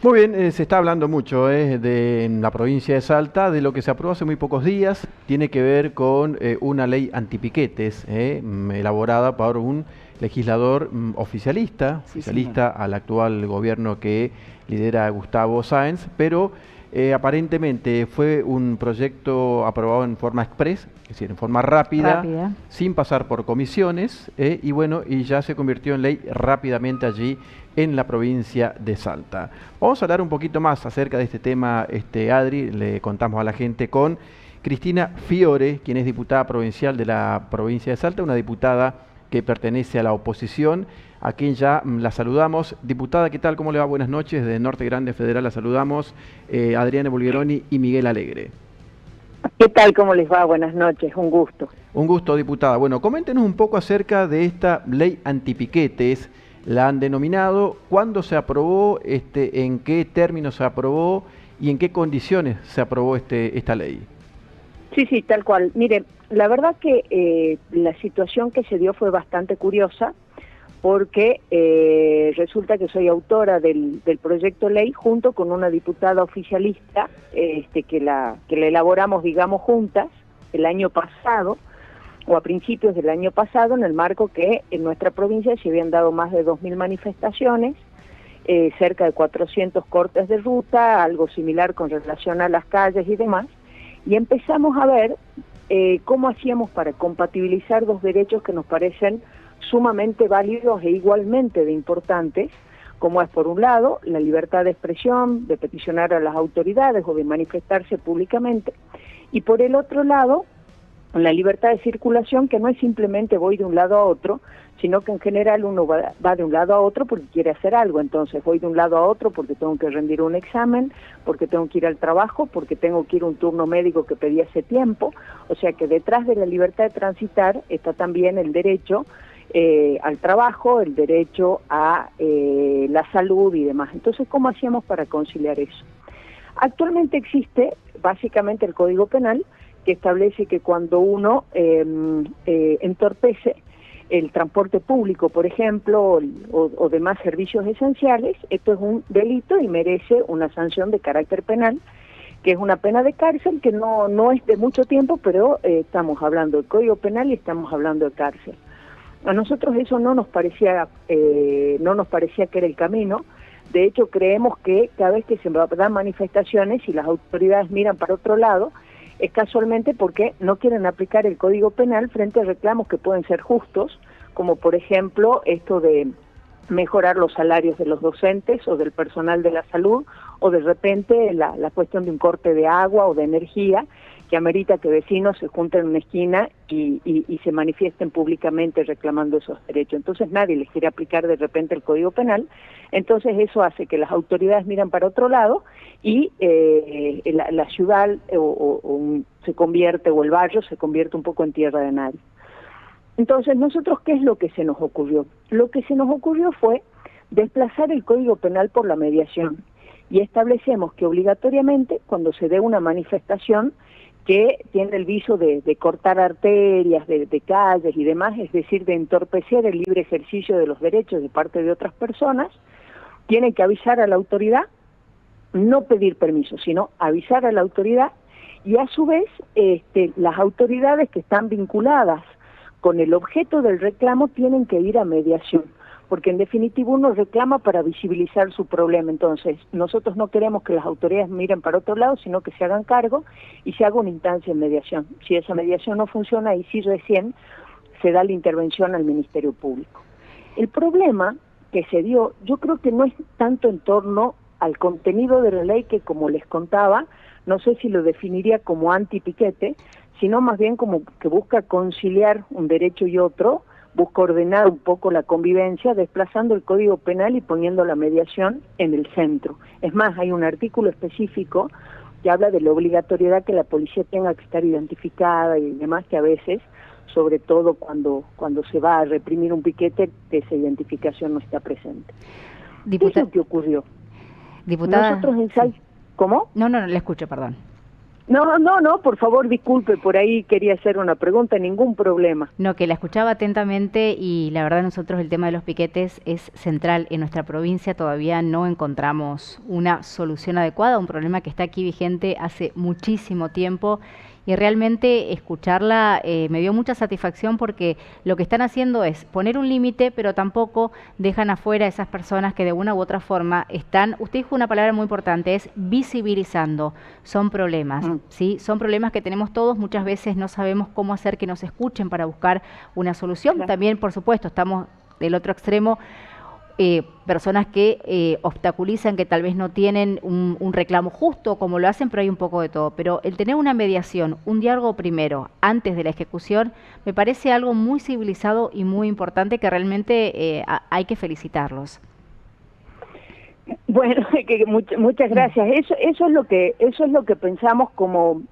Muy bien, se está hablando mucho de en la provincia de Salta, de lo que se aprobó hace muy pocos días. Tiene que ver con una ley antipiquetes elaborada por un legislador Sí, señor. oficialista al actual gobierno que lidera Gustavo Sáenz, pero aparentemente fue un proyecto aprobado en forma express, es decir, en forma rápida, Rápida. sin pasar por comisiones, y bueno, y ya se convirtió en ley rápidamente allí en la provincia de Salta. Vamos a hablar un poquito más acerca de este tema, Adri, le contamos a la gente con Cristina Fiore, quien es diputada provincial de la provincia de Salta, una diputada que pertenece a la oposición, a quien ya la saludamos. Diputada, ¿qué tal? ¿Cómo le va? Buenas noches. De Norte Grande Federal la saludamos, Adriana Bulgeroni y Miguel Alegre. ¿Qué tal? ¿Cómo les va? Buenas noches, un gusto. Un gusto, diputada. Bueno, coméntenos un poco acerca de esta ley antipiquetes. La han denominado, ¿cuándo se aprobó, en qué términos se aprobó y en qué condiciones se aprobó esta ley? Sí, tal cual. Mire, la verdad que la situación que se dio fue bastante curiosa porque resulta que soy autora del proyecto de ley junto con una diputada oficialista que la elaboramos, digamos, juntas el año pasado, o a principios del año pasado, en el marco que en nuestra provincia se habían dado más de 2000 manifestaciones, cerca de 400 cortes de ruta, algo similar con relación a las calles y demás, y empezamos a ver cómo hacíamos para compatibilizar dos derechos que nos parecen sumamente válidos e igualmente de importantes, como es por un lado la libertad de expresión, de peticionar a las autoridades o de manifestarse públicamente, y por el otro lado la libertad de circulación, que no es simplemente voy de un lado a otro, sino que en general uno va de un lado a otro porque quiere hacer algo. Entonces voy de un lado a otro porque tengo que rendir un examen, porque tengo que ir al trabajo, porque tengo que ir a un turno médico que pedí hace tiempo. O sea que detrás de la libertad de transitar está también el derecho al trabajo, el derecho a la salud y demás. Entonces, ¿cómo hacíamos para conciliar eso? Actualmente existe básicamente el Código Penal, que establece que cuando uno entorpece el transporte público, por ejemplo, o demás servicios esenciales, esto es un delito y merece una sanción de carácter penal, que es una pena de cárcel que no es de mucho tiempo, pero estamos hablando del Código Penal y estamos hablando de cárcel. A nosotros eso no nos parecía que era el camino. De hecho, creemos que cada vez que se dan manifestaciones y las autoridades miran para otro lado, es casualmente porque no quieren aplicar el Código Penal frente a reclamos que pueden ser justos, como por ejemplo esto de mejorar los salarios de los docentes o del personal de la salud, o de repente la cuestión de un corte de agua o de energía, que amerita que vecinos se junten en una esquina y se manifiesten públicamente reclamando esos derechos. Entonces nadie les quiere aplicar de repente el Código Penal, entonces eso hace que las autoridades miran para otro lado y la ciudad se convierte, o el barrio se convierte un poco en tierra de nadie. Entonces, nosotros, ¿qué es lo que se nos ocurrió? Lo que se nos ocurrió fue desplazar el Código Penal por la mediación y establecemos que obligatoriamente, cuando se dé una manifestación que tiene el viso de cortar arterias, de calles y demás, es decir, de entorpecer el libre ejercicio de los derechos de parte de otras personas, tiene que avisar a la autoridad, no pedir permiso, sino avisar a la autoridad, y a su vez las autoridades que están vinculadas con el objeto del reclamo tienen que ir a mediación, porque en definitiva uno reclama para visibilizar su problema. Entonces, nosotros no queremos que las autoridades miren para otro lado, sino que se hagan cargo y se haga una instancia de mediación. Si esa mediación no funciona, ahí sí recién se da la intervención al Ministerio Público. El problema que se dio, yo creo que no es tanto en torno al contenido de la ley, que como les contaba, no sé si lo definiría como antipiquete, sino más bien como que busca conciliar un derecho y otro, busca ordenar un poco la convivencia, desplazando el Código Penal y poniendo la mediación en el centro. Es más, hay un artículo específico que habla de la obligatoriedad que la policía tenga que estar identificada y demás, que a veces, sobre todo cuando se va a reprimir un piquete, que esa identificación no está presente. ¿Qué es lo que ocurrió? Diputada, Nosotros en sí. ¿Cómo? No, le escucho, perdón. No, por favor, disculpe, por ahí quería hacer una pregunta, ningún problema. No, que la escuchaba atentamente y la verdad nosotros el tema de los piquetes es central en nuestra provincia, todavía no encontramos una solución adecuada, un problema que está aquí vigente hace muchísimo tiempo y realmente escucharla me dio mucha satisfacción porque lo que están haciendo es poner un límite, pero tampoco dejan afuera a esas personas que de una u otra forma están, usted dijo una palabra muy importante, es visibilizando, son problemas, ¿sí? Son problemas que tenemos todos, muchas veces no sabemos cómo hacer que nos escuchen para buscar una solución. Claro. También, por supuesto, estamos del otro extremo, personas que obstaculizan, que tal vez no tienen un reclamo justo, como lo hacen, pero hay un poco de todo. Pero el tener una mediación, un diálogo primero, antes de la ejecución, me parece algo muy civilizado y muy importante que realmente hay que felicitarlos. Bueno, muchas gracias. Eso es lo que pensamos como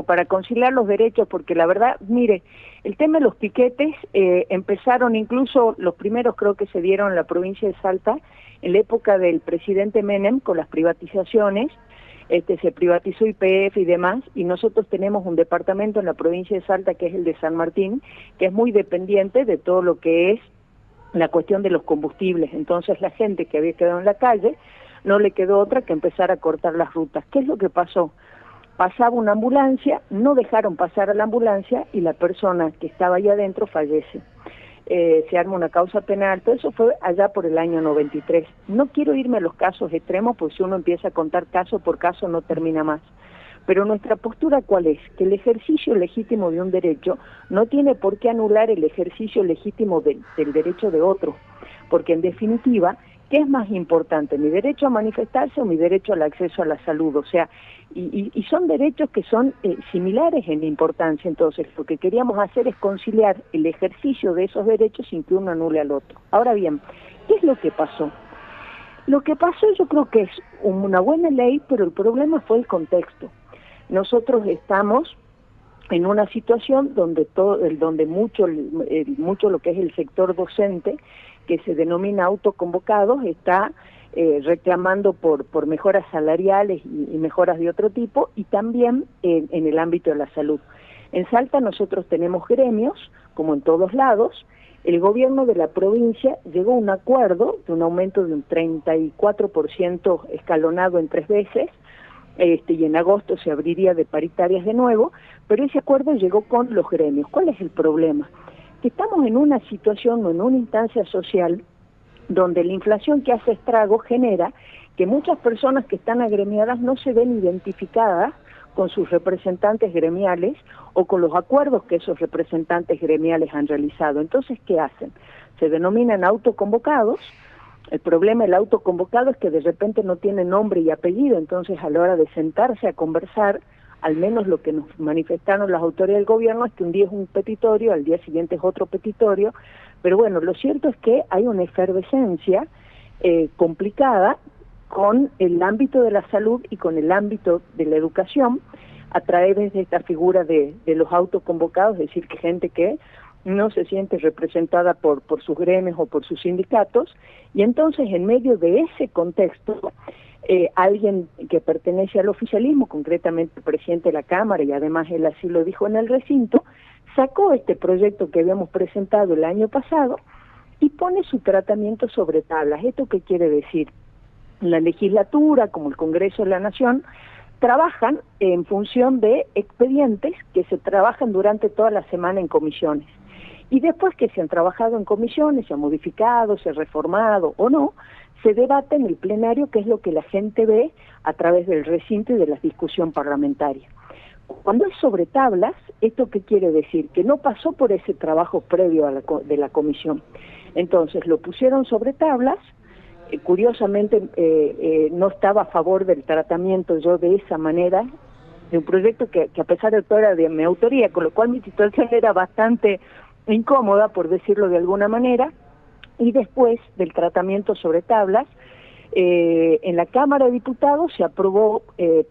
para conciliar los derechos, porque la verdad, mire, el tema de los piquetes empezaron, incluso los primeros creo que se dieron en la provincia de Salta en la época del presidente Menem con las privatizaciones. Se privatizó YPF y demás, y nosotros tenemos un departamento en la provincia de Salta que es el de San Martín, que es muy dependiente de todo lo que es la cuestión de los combustibles. Entonces la gente que había quedado en la calle no le quedó otra que empezar a cortar las rutas. ¿Qué es lo que pasó? Pasaba una ambulancia, no dejaron pasar a la ambulancia y la persona que estaba allá adentro fallece. Se arma una causa penal, todo eso fue allá por el año 93. No quiero irme a los casos extremos, porque si uno empieza a contar caso por caso no termina más. Pero nuestra postura, ¿cuál es? Que el ejercicio legítimo de un derecho no tiene por qué anular el ejercicio legítimo del derecho de otro, porque en definitiva, ¿qué es más importante? ¿Mi derecho a manifestarse o mi derecho al acceso a la salud? O sea, y son derechos que son similares en importancia. Entonces, lo que queríamos hacer es conciliar el ejercicio de esos derechos sin que uno anule al otro. Ahora bien, ¿qué es lo que pasó? Lo que pasó yo creo que es una buena ley, pero el problema fue el contexto. Nosotros estamos en una situación donde mucho lo que es el sector docente, que se denomina autoconvocados, está reclamando por mejoras salariales y mejoras de otro tipo, y también en el ámbito de la salud. En Salta nosotros tenemos gremios, como en todos lados. El gobierno de la provincia llegó a un acuerdo de un aumento de un 34% escalonado en 3 veces, y en agosto se abriría de paritarias de nuevo, pero ese acuerdo llegó con los gremios. ¿Cuál es el problema? Que estamos en una situación o en una instancia social donde la inflación que hace estragos genera que muchas personas que están agremiadas no se ven identificadas con sus representantes gremiales o con los acuerdos que esos representantes gremiales han realizado. Entonces, ¿qué hacen? Se denominan autoconvocados. El problema del autoconvocado es que de repente no tiene nombre y apellido, entonces a la hora de sentarse a conversar, al menos lo que nos manifestaron las autoridades del gobierno es que un día es un petitorio, al día siguiente es otro petitorio, pero bueno, lo cierto es que hay una efervescencia complicada con el ámbito de la salud y con el ámbito de la educación a través de esta figura de los autoconvocados, es decir, que gente que no se siente representada por sus gremios o por sus sindicatos, y entonces en medio de ese contexto, alguien que pertenece al oficialismo, concretamente el presidente de la Cámara, y además él así lo dijo en el recinto, sacó este proyecto que habíamos presentado el año pasado y pone su tratamiento sobre tablas. ¿Esto qué quiere decir? La legislatura, como el Congreso de la Nación, trabajan en función de expedientes que se trabajan durante toda la semana en comisiones. Y después que se han trabajado en comisiones, se ha modificado, se ha reformado o no, se debate en el plenario, que es lo que la gente ve a través del recinto y de la discusión parlamentaria. Cuando es sobre tablas, ¿esto qué quiere decir? Que no pasó por ese trabajo previo de la comisión. Entonces lo pusieron sobre tablas. Curiosamente no estaba a favor del tratamiento yo de esa manera, de un proyecto que a pesar de todo era de mi autoría, con lo cual mi situación era bastante incómoda, por decirlo de alguna manera, y después del tratamiento sobre tablas, en la Cámara de Diputados se aprobó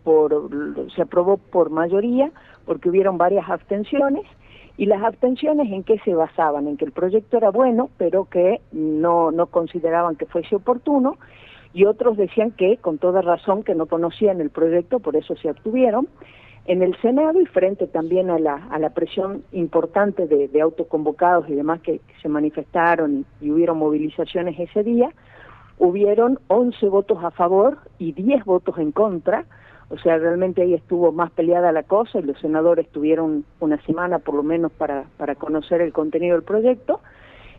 por mayoría, porque hubieron varias abstenciones, y las abstenciones ¿en qué se basaban? En que el proyecto era bueno, pero que no consideraban que fuese oportuno, y otros decían que, con toda razón, que no conocían el proyecto, por eso se abstuvieron. en el Senado, y frente también a la presión importante de autoconvocados y demás que se manifestaron y hubieron movilizaciones ese día, hubieron 11 votos a favor y 10 votos en contra. O sea, realmente ahí estuvo más peleada la cosa y los senadores tuvieron una semana por lo menos para conocer el contenido del proyecto.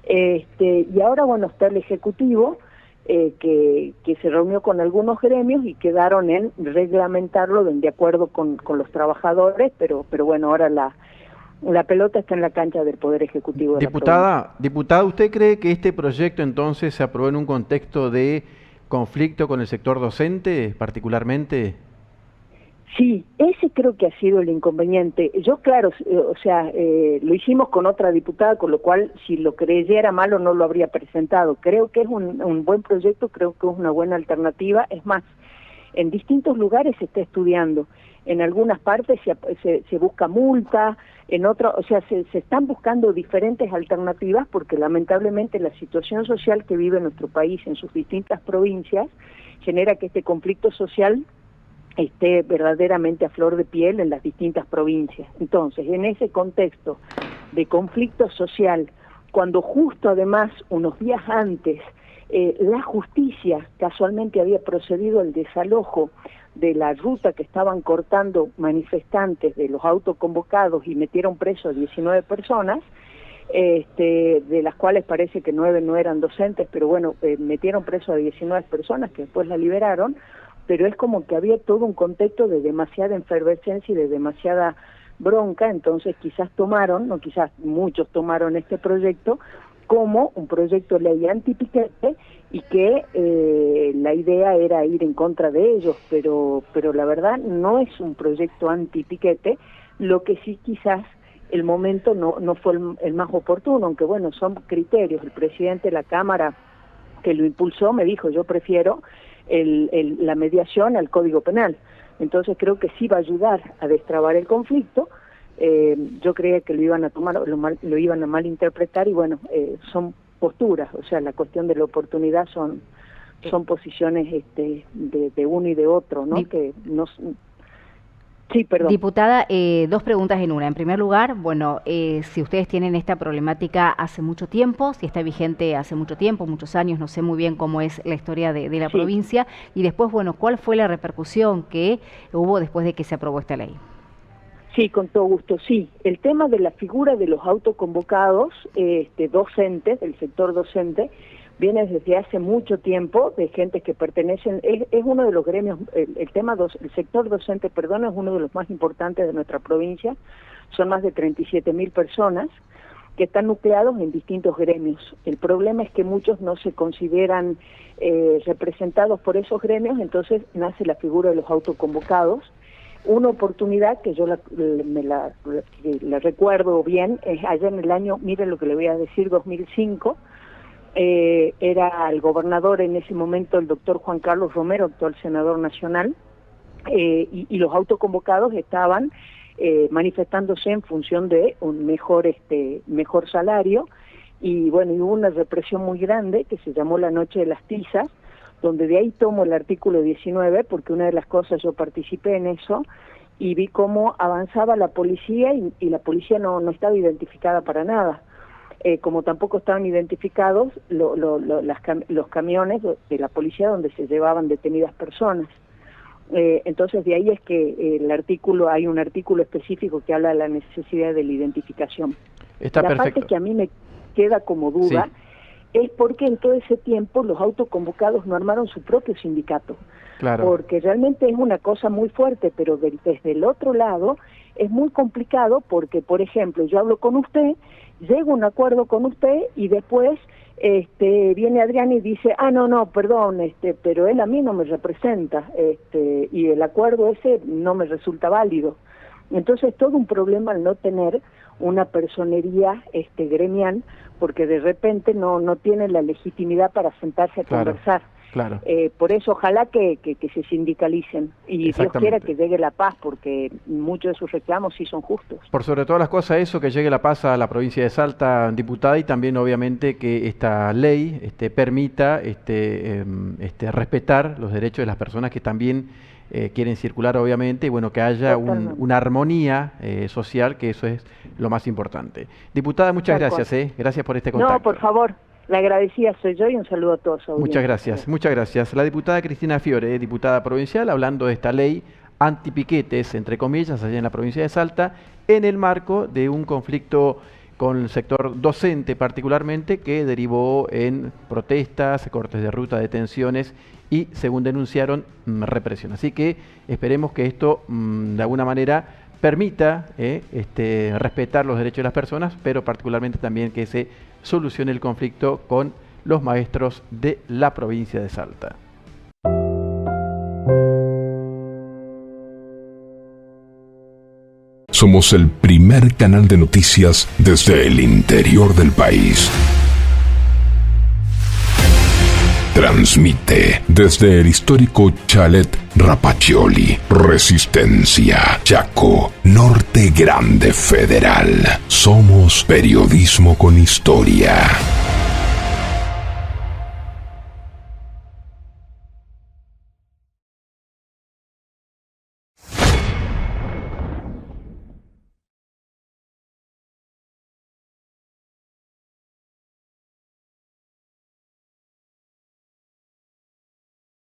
Y ahora, bueno, está el Ejecutivo, que se reunió con algunos gremios y quedaron en reglamentarlo de acuerdo con los trabajadores, pero bueno, ahora la pelota está en la cancha del Poder Ejecutivo de la provincia. Diputada, ¿usted cree que este proyecto entonces se aprobó en un contexto de conflicto con el sector docente particularmente? Sí, ese creo que ha sido el inconveniente. Yo, claro, lo hicimos con otra diputada, con lo cual, si lo creyera malo, no lo habría presentado. Creo que es un buen proyecto, creo que es una buena alternativa. Es más, en distintos lugares se está estudiando. En algunas partes se busca multa, en otras, o sea, se están buscando diferentes alternativas porque lamentablemente la situación social que vive nuestro país en sus distintas provincias genera que este conflicto social esté verdaderamente a flor de piel en las distintas provincias. Entonces, en ese contexto de conflicto social, cuando justo además, unos días antes, la justicia casualmente había procedido al desalojo de la ruta que estaban cortando manifestantes de los autoconvocados y metieron preso a 19 personas, de las cuales parece que 9 no eran docentes, pero bueno, metieron preso a 19 personas que después la liberaron, pero es como que había todo un contexto de demasiada efervescencia y de demasiada bronca, entonces quizás tomaron, no quizás, muchos tomaron este proyecto como un proyecto de ley antipiquete y que la idea era ir en contra de ellos, pero la verdad no es un proyecto antipiquete, lo que sí quizás el momento no fue el más oportuno, aunque bueno, son criterios. El presidente de la Cámara que lo impulsó me dijo, yo prefiero la mediación al Código Penal. Entonces creo que sí va a ayudar a destrabar el conflicto. Yo creía que lo iban a tomar, lo iban a malinterpretar y bueno, son posturas, o sea, la cuestión de la oportunidad son posiciones de uno y de otro, ¿no? Que no. Sí, perdón. Diputada, dos preguntas en una. En primer lugar, bueno, si ustedes tienen esta problemática hace mucho tiempo, si está vigente hace mucho tiempo, muchos años, no sé muy bien cómo es la historia de la provincia, y después, bueno, ¿cuál fue la repercusión que hubo después de que se aprobó esta ley? Sí, con todo gusto, sí. El tema de la figura de los autoconvocados docentes, del sector docente, viene desde hace mucho tiempo de gente que pertenecen, es uno de los gremios, el sector docente, perdón, es uno de los más importantes de nuestra provincia, son más de 37.000 personas que están nucleados en distintos gremios. El problema es que muchos no se consideran representados por esos gremios, entonces nace la figura de los autoconvocados. Una oportunidad que yo la recuerdo bien, es allá en el año, miren lo que le voy a decir, 2005, era el gobernador en ese momento, el doctor Juan Carlos Romero, actual senador nacional, y los autoconvocados estaban manifestándose en función de un mejor salario, y bueno, y hubo una represión muy grande que se llamó la Noche de las Tizas, donde de ahí tomo el artículo 19, porque una de las cosas yo participé en eso, y vi cómo avanzaba la policía, y la policía no estaba identificada para nada. Como tampoco estaban identificados los camiones de la policía donde se llevaban detenidas personas. Entonces de ahí es que hay un artículo específico que habla de la necesidad de la identificación. Está la perfecto. parte que a mí me queda como duda es porque en todo ese tiempo los autoconvocados no armaron su propio sindicato. Claro. Porque realmente es una cosa muy fuerte, pero desde el otro lado es muy complicado porque, por ejemplo, yo hablo con usted, llego a un acuerdo con usted y después viene Adrián y dice, no, perdón, pero él a mí no me representa, y el acuerdo ese no me resulta válido. Entonces todo un problema al no tener una personería gremial, porque de repente no tiene la legitimidad para sentarse a conversar. Claro. Por eso ojalá que se sindicalicen y Dios quiera que llegue la paz, porque muchos de sus reclamos sí son justos. Por sobre todas las cosas eso, que llegue la paz a la provincia de Salta, diputada, y también obviamente que esta ley permita respetar los derechos de las personas que también quieren circular, obviamente, y bueno, que haya una armonía social, que eso es lo más importante. Diputada, muchas gracias, gracias por este contacto. No, por favor. La agradecida soy yo y un saludo a todos. Muchas gracias, muchas gracias. La diputada Cristina Fiore, diputada provincial, hablando de esta ley antipiquetes, entre comillas, allá en la provincia de Salta, en el marco de un conflicto con el sector docente particularmente, que derivó en protestas, cortes de ruta, detenciones y, según denunciaron, represión. Así que esperemos que esto, de alguna manera, permita respetar los derechos de las personas, pero particularmente también que se solucione el conflicto con los maestros de la provincia de Salta. Somos el primer canal de noticias desde el interior del país. Transmite desde el histórico Chalet Rapaccioli, Resistencia, Chaco, Norte Grande Federal. Somos periodismo con historia.